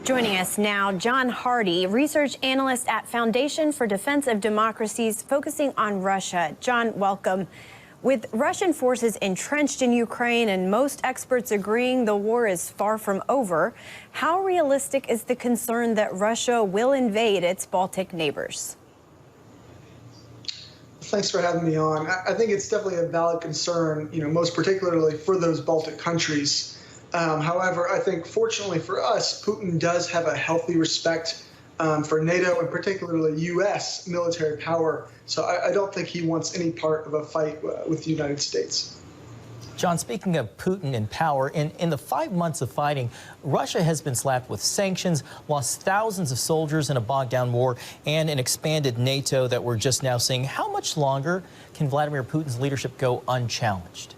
Joining us now, John Hardie, research analyst at Foundation for Defense of Democracies, focusing on Russia. John, welcome. With Russian forces entrenched in Ukraine and most experts agreeing the war is far from over, how realistic is the concern that Russia will invade its Baltic neighbors? Thanks for having me on. I think it's definitely a valid concern, most particularly for those Baltic countries. However, I think fortunately for us, Putin does have a healthy respect for NATO and particularly U.S. military power. So I don't think he wants any part of a fight with the United States. John, speaking of Putin and power, in the 5 months of fighting, Russia has been slapped with sanctions, lost thousands of soldiers in a bogged-down war, and an expanded NATO that we're just now seeing. How much longer can Vladimir Putin's leadership go unchallenged?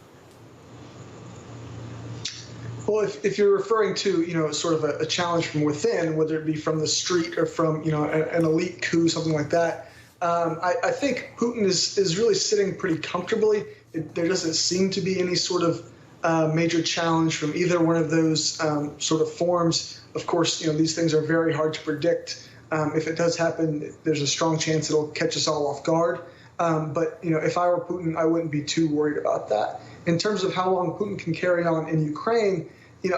Well, if you're referring to, sort of a challenge from within, whether it be from the street or from, an elite coup, something like that, I think Putin is really sitting pretty comfortably. There doesn't seem to be any sort of major challenge from either one of those sort of forms. Of course, these things are very hard to predict. If it does happen, there's a strong chance it'll catch us all off guard. But, if I were Putin, I wouldn't be too worried about that. In terms of how long Putin can carry on in Ukraine,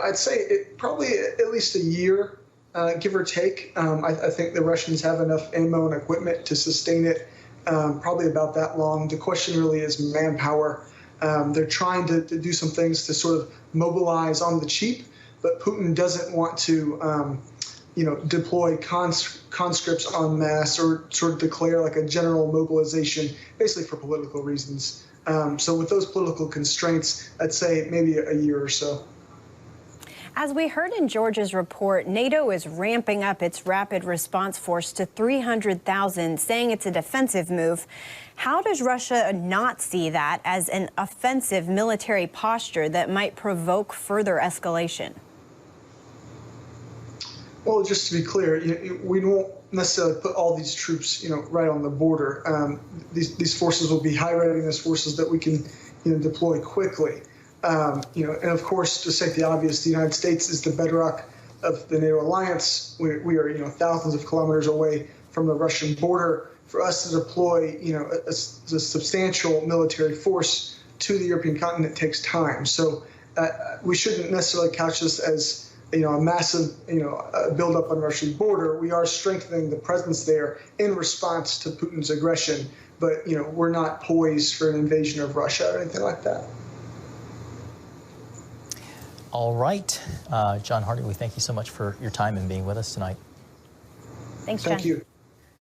I'd say it probably at least a year, give or take. I think the Russians have enough ammo and equipment to sustain it probably about that long. The question really is manpower. They're trying to do some things to sort of mobilize on the cheap, but Putin doesn't want to, deploy conscripts en masse or sort of declare like a general mobilization, basically for political reasons. So with those political constraints, I'd say maybe a year or so. As we heard in George's report, NATO is ramping up its rapid response force to 300,000, saying it's a defensive move. How does Russia not see that as an offensive military posture that might provoke further escalation? Well, just to be clear, we won't necessarily put all these troops, right on the border. These forces will be high readiness forces that we can, deploy quickly. And of course, to state the obvious, the United States is the bedrock of the NATO alliance. We are, thousands of kilometers away from the Russian border. For us to deploy, a substantial military force to the European continent takes time. So we shouldn't necessarily couch this as, a massive, buildup on the Russian border. We are strengthening the presence there in response to Putin's aggression. But, we're not poised for an invasion of Russia or anything like that. All right. John Hardie, we thank you so much for your time and being with us tonight. Thanks, John. Thank you.